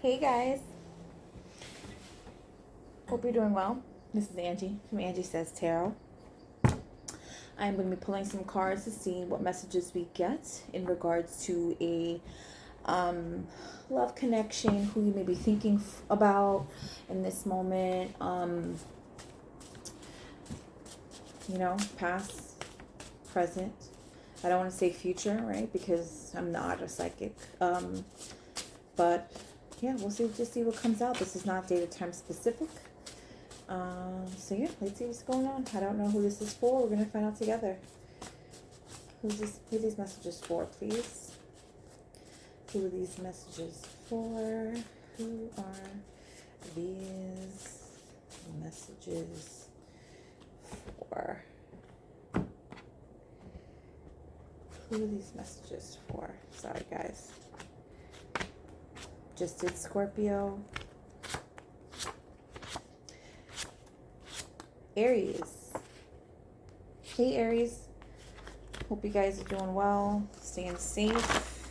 Hey guys, hope you're doing well. This is Angie from Angie Says Tarot. I'm going to be pulling some cards to see what messages we get in regards to a love connection, who you may be thinking about in this moment. Past, present. I don't want to say future, right? Because I'm not a psychic. But yeah, we'll see. Just see what comes out. This is not date or time specific. So yeah, let's see what's going on. I don't know who this is for. We're gonna find out together. Who are these messages for, please? Who are these messages for? Who are these messages for? Who are these messages for? Sorry, guys. Just did Scorpio. Aries. Hey, Aries. Hope you guys are doing well, staying safe.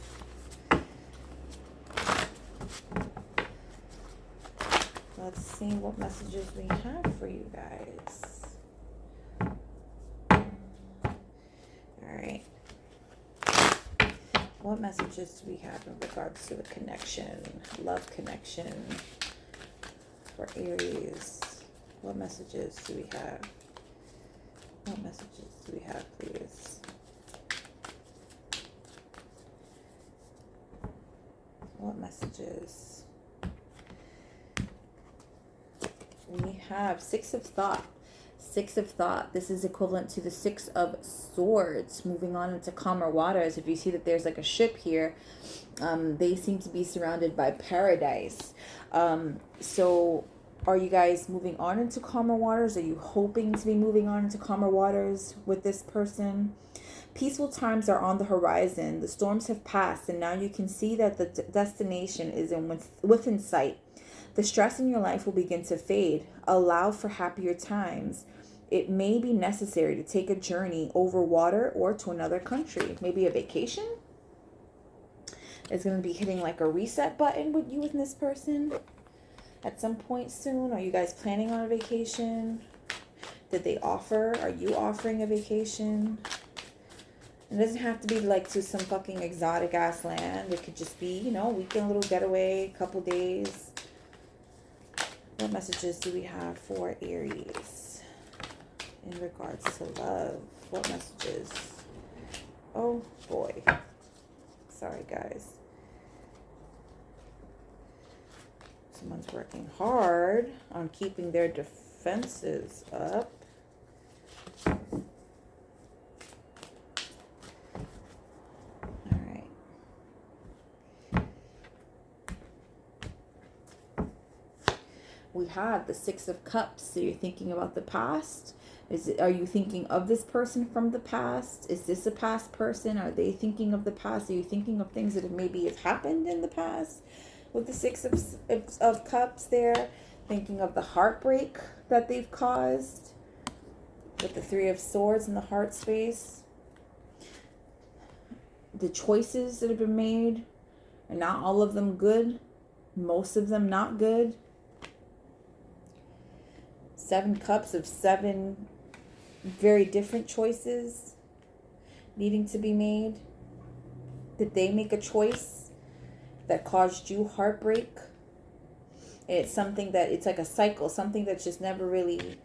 Let's see what messages we have for you guys. All right. What messages do we have in regards to a connection, love connection for Aries? What messages do we have? What messages do we have, please? What messages? We have Six of Thought. Six of Thought. This is equivalent to the Six of Swords. Moving on into calmer waters. If you see that there's like a ship here, they seem to be surrounded by paradise. So are you guys moving on into calmer waters? Are you hoping to be moving on into calmer waters with this person? Peaceful times are on the horizon. The storms have passed, and now you can see that the destination is within sight. The stress in your life will begin to fade. Allow for happier times. It may be necessary to take a journey over water or to another country. Maybe a vacation? It's going to be hitting like a reset button with you and this person at some point soon. Are you guys planning on a vacation? Did they offer? Are you offering a vacation? It doesn't have to be like to some fucking exotic ass land. It could just be, weekend little getaway, couple days. What messages do we have for Aries in regards to love? What messages? Oh boy. Sorry, guys. Someone's working hard on keeping their defenses up. We have the Six of Cups. So you're thinking about the past. Are you thinking of this person from the past? Is this a past person? Are they thinking of the past? Are you thinking of things that maybe have happened in the past? With the Six of Cups there, thinking of the heartbreak that they've caused. With the Three of Swords in the heart space. The choices that have been made are not all of them good. Most of them not good. Seven Cups of seven very different choices needing to be made. Did they make a choice that caused you heartbreak? It's something that, it's like a cycle, something that's just never really,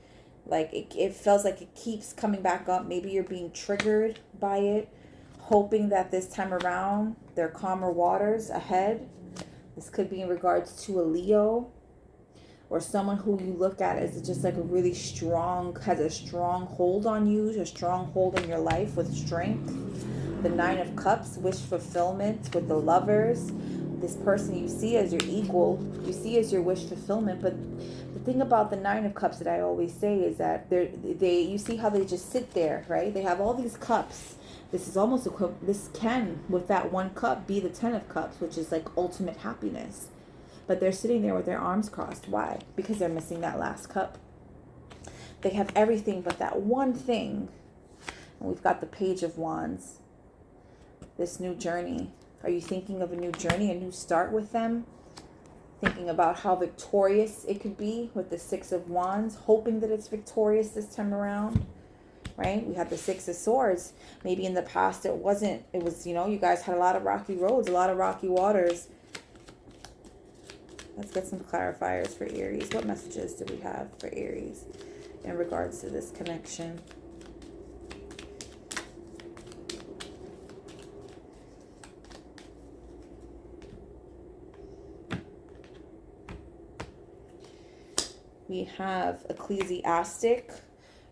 like, it feels like it keeps coming back up. Maybe you're being triggered by it, hoping that this time around there are calmer waters ahead. This could be in regards to a Leo, or someone who you look at as just like a really strong, has a strong hold on you, a strong hold in your life with strength. The Nine of Cups, wish fulfillment with the Lovers. This person you see as your equal, you see as your wish fulfillment. But the thing about the Nine of Cups that I always say is that you see how they just sit there, right? They have all these cups. This is almost this can, with that one cup, be the Ten of Cups, which is like ultimate happiness. But they're sitting there with their arms crossed. Why? Because they're missing that last cup. They have everything but that one thing. And we've got the Page of Wands. This new journey. Are you thinking of a new journey, a new start with them? thinking about how victorious it could be with the Six of Wands, hoping that it's victorious this time around, right? We had the Six of Swords. Maybe in the past it wasn't. It was, you know, you guys had a lot of rocky roads, a lot of rocky waters. Let's get some clarifiers for Aries. What messages do we have for Aries in regards to this connection? We have Ecclesiastic,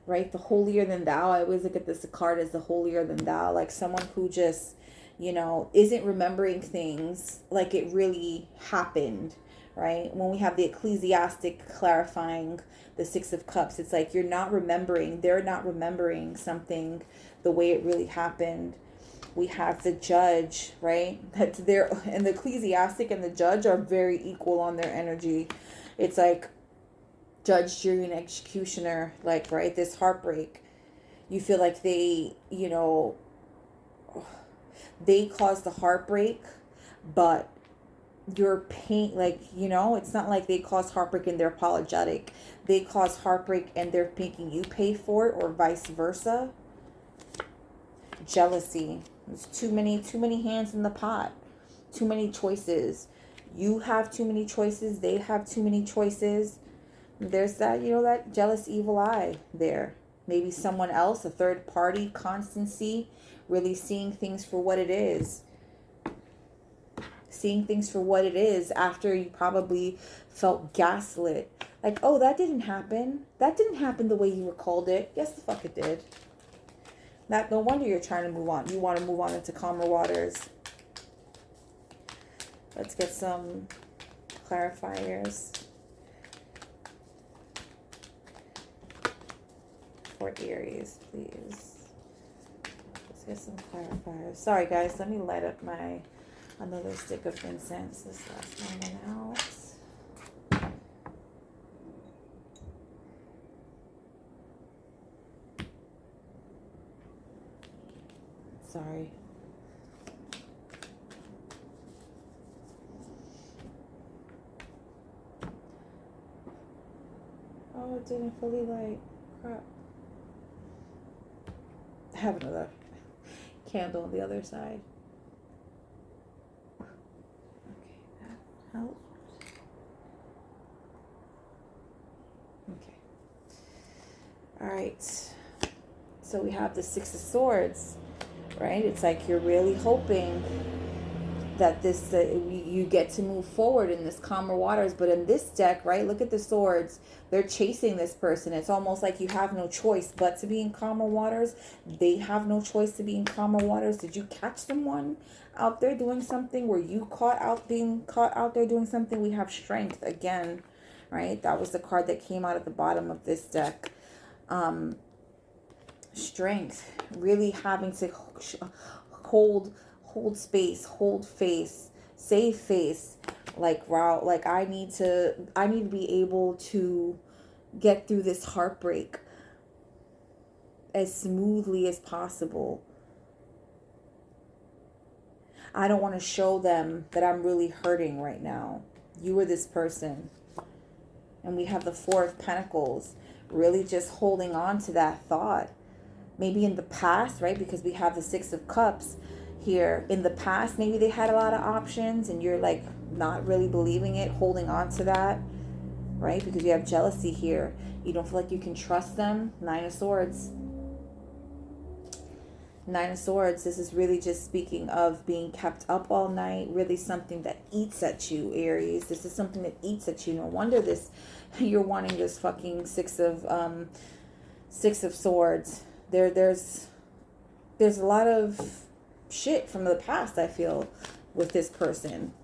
right? The holier than thou. I always look at this card as the holier than thou, like someone who just, you know, isn't remembering things like it really happened, right? When we have the Ecclesiastic clarifying the Six of Cups, it's like you're not remembering, they're not remembering something the way it really happened. We have the Judge, right? That's there, and the Ecclesiastic and the Judge are very equal on their energy. It's like judge, jury, and executioner, like, right, this heartbreak. You feel like they, you know, they caused the heartbreak, but your pain, like, you know, it's not like they cause heartbreak and they're apologetic. They cause heartbreak and they're making you pay for it, or vice versa. Jealousy. There's too many hands in the pot. Too many choices. You have too many choices. They have too many choices. There's that, you know, that jealous evil eye there. Maybe someone else, a third party, constancy, really seeing things for what it is. Seeing things for what it is after you probably felt gaslit. Like, oh, that didn't happen. That didn't happen the way you recalled it. Yes, the fuck it did. No wonder you're trying to move on. You want to move on into calmer waters. Let's get some clarifiers for Aries, please. Let's get some clarifiers. Sorry, guys. Let me light up another stick of incense. This last one went out. Sorry. Oh, it didn't fully light. Crap. I have another candle on the other side. Okay, that helped. Okay. All right. So we have the Six of Swords, right? It's like you're really hoping that this you get to move forward in this calmer waters. But in this deck, right, look at the swords. They're chasing this person. It's almost like you have no choice but to be in calmer waters. They have no choice to be in calmer waters. Did you catch someone out there doing something? Were you being caught out there doing something? We have Strength again, right? That was the card that came out at the bottom of this deck. Strength, really having to hold space, hold face, save face. Like, wow, like I need to be able to get through this heartbreak as smoothly as possible. I don't want to show them that I'm really hurting right now. You are this person. And we have the Four of Pentacles, really just holding on to that thought. Maybe in the past, right? Because we have the Six of Cups here. In the past, maybe they had a lot of options and you're like not really believing it, holding on to that, right? Because you have jealousy here. You don't feel like you can trust them. Nine of Swords. Nine of Swords. This is really just speaking of being kept up all night. Really something that eats at you, Aries. This is something that eats at you. No wonder you're wanting this fucking Six of Swords. There's a lot of shit from the past, I feel, with this person.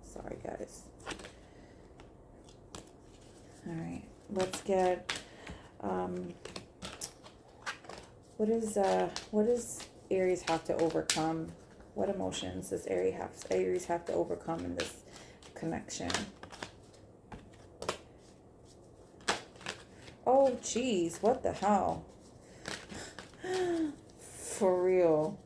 Sorry, guys. All right, let's get what does Aries have to overcome? What emotions does Aries have to overcome in this connection? Oh, geez, what the hell? For real.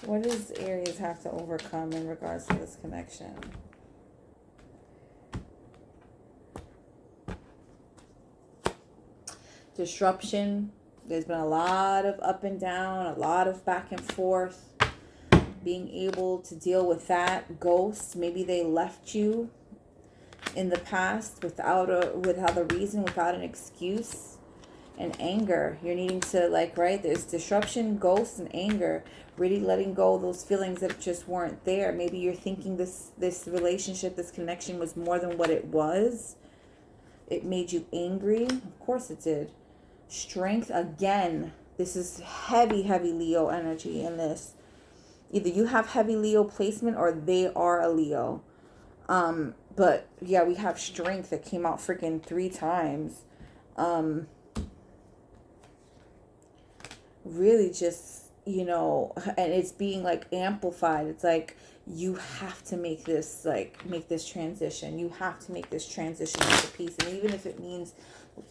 What does Aries have to overcome in regards to this connection? Disruption. There's been a lot of up and down, a lot of back and forth. Being able to deal with that. Ghosts. Maybe they left you in the past without a reason, without an excuse. And anger. You're needing to, like, right? There's disruption, ghosts, and anger. Really letting go of those feelings that just weren't there. Maybe you're thinking this relationship, this connection was more than what it was. It made you angry. Of course it did. Strength, again. This is heavy, heavy Leo energy in this. Either you have heavy Leo placement or they are a Leo. But yeah, we have strength that came out freaking 3 times. Really just, you know, and it's being like amplified. It's like, you have to make this transition. You have to make this transition into peace. And even if it means,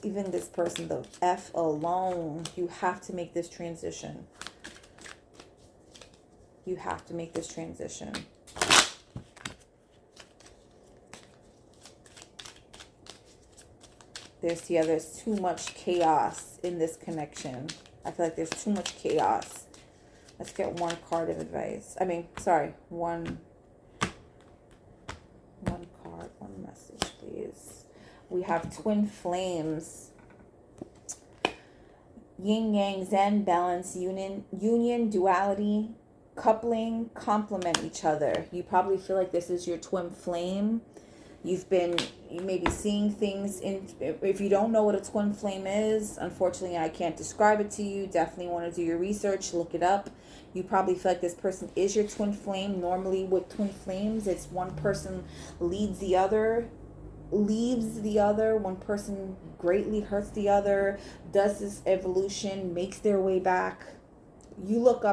even this person, the F alone, you have to make this transition. You have to make this transition. There's too much chaos in this connection. I feel like there's too much chaos. Let's get one card of advice. I mean, sorry, one card, one message, please. We have twin flames. Yin yang, zen, balance, union, duality, coupling, complement each other. You probably feel like this is your twin flame. You may be seeing things if you don't know what a twin flame is, unfortunately, I can't describe it to you. Definitely want to do your research, look it up. You probably feel like this person is your twin flame. Normally with twin flames, it's one person leaves the other. One person greatly hurts the other, does this evolution, makes their way back. You look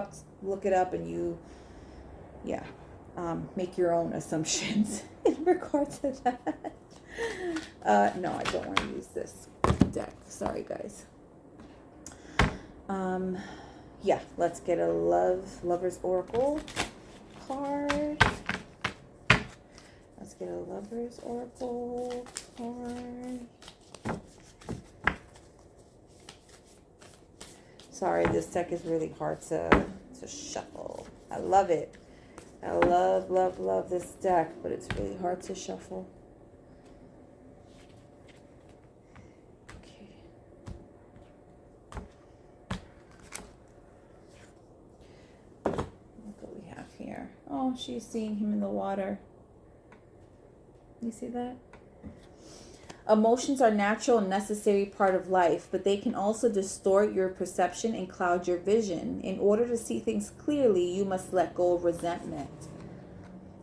it up, and you, yeah. Make your own assumptions in regard to that. No, I don't want to use this deck. Sorry, guys. Yeah, let's get a Lover's Oracle card. Let's get a Lover's Oracle card. Sorry, this deck is really hard to shuffle. I love it. I love this deck, but it's really hard to shuffle. Okay. Look what we have here. Oh, she's seeing him in the water. You see that? Emotions are natural and necessary part of life, but they can also distort your perception and cloud your vision. In order to see things clearly, you must let go of resentment.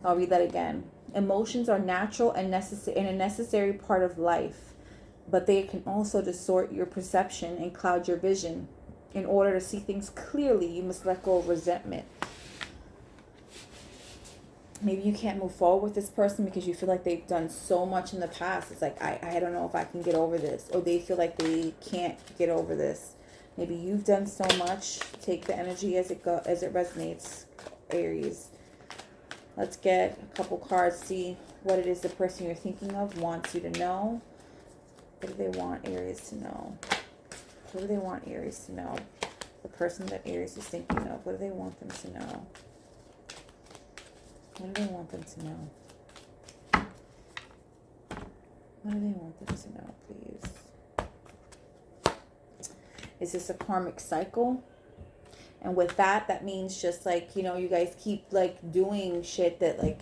I'll read that again. Emotions are natural and a necessary part of life, but they can also distort your perception and cloud your vision. In order to see things clearly, you must let go of resentment. Maybe you can't move forward with this person because you feel like they've done so much in the past. It's like, I don't know if I can get over this. Or they feel like they can't get over this. Maybe you've done so much. Take the energy as it resonates, Aries. Let's get a couple cards. See what it is the person you're thinking of wants you to know. What do they want Aries to know? What do they want Aries to know? The person that Aries is thinking of. What do they want them to know? What do they want them to know? What do they want them to know, please? Is this a karmic cycle? And with that, that means just like, you know, you guys keep like doing shit that like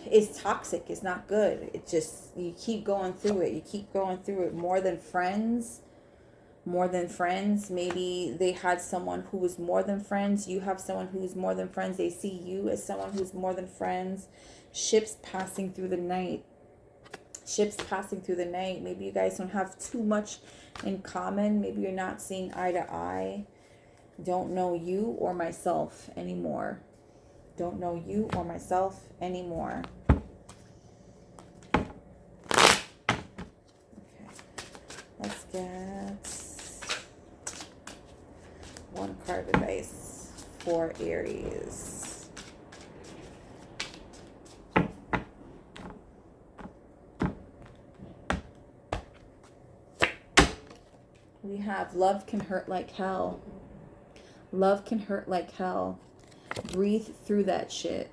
is toxic. It's not good. It just, you keep going through it. You keep going through it. More than friends. Maybe they had someone who was more than friends. You have someone who's more than friends. They see you as someone who's more than friends. Ships passing through the night. Maybe you guys don't have too much in common. Maybe you're not seeing eye to eye. Don't know you or myself anymore. Okay. Let's get one card of advice for Aries. We have love can hurt like hell. Love can hurt like hell. Breathe through that shit.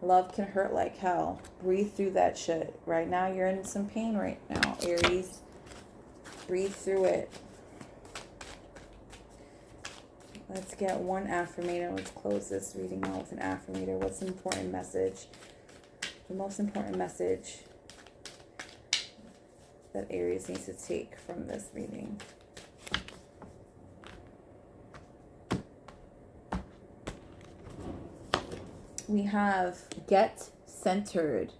Love can hurt like hell. Breathe through that shit. Right now, you're in some pain right now, Aries. Breathe through it. Let's get one affirmator. Let's close this reading out with an affirmator. What's the important message? The most important message that Aries needs to take from this reading. We have get centered.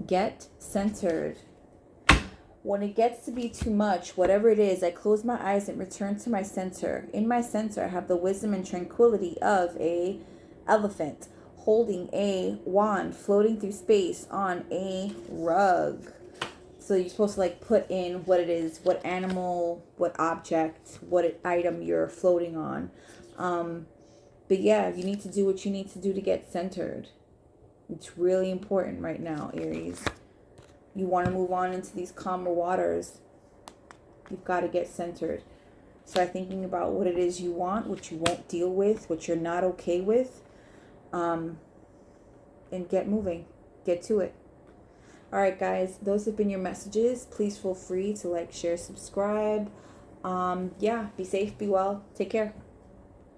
Get centered. When it gets to be too much, whatever it is, I close my eyes and return to my center. In my center, I have the wisdom and tranquility of a elephant holding a wand floating through space on a rug. So you're supposed to like put in what it is, what animal, what object, what item you're floating on. But yeah, you need to do what you need to do to get centered. It's really important right now, Aries. You want to move on into these calmer waters. You've got to get centered. Start thinking about what it is you want, what you won't deal with, what you're not okay with. And get moving. Get to it. All right, guys. Those have been your messages. Please feel free to like, share, subscribe. Yeah, be safe, be well. Take care.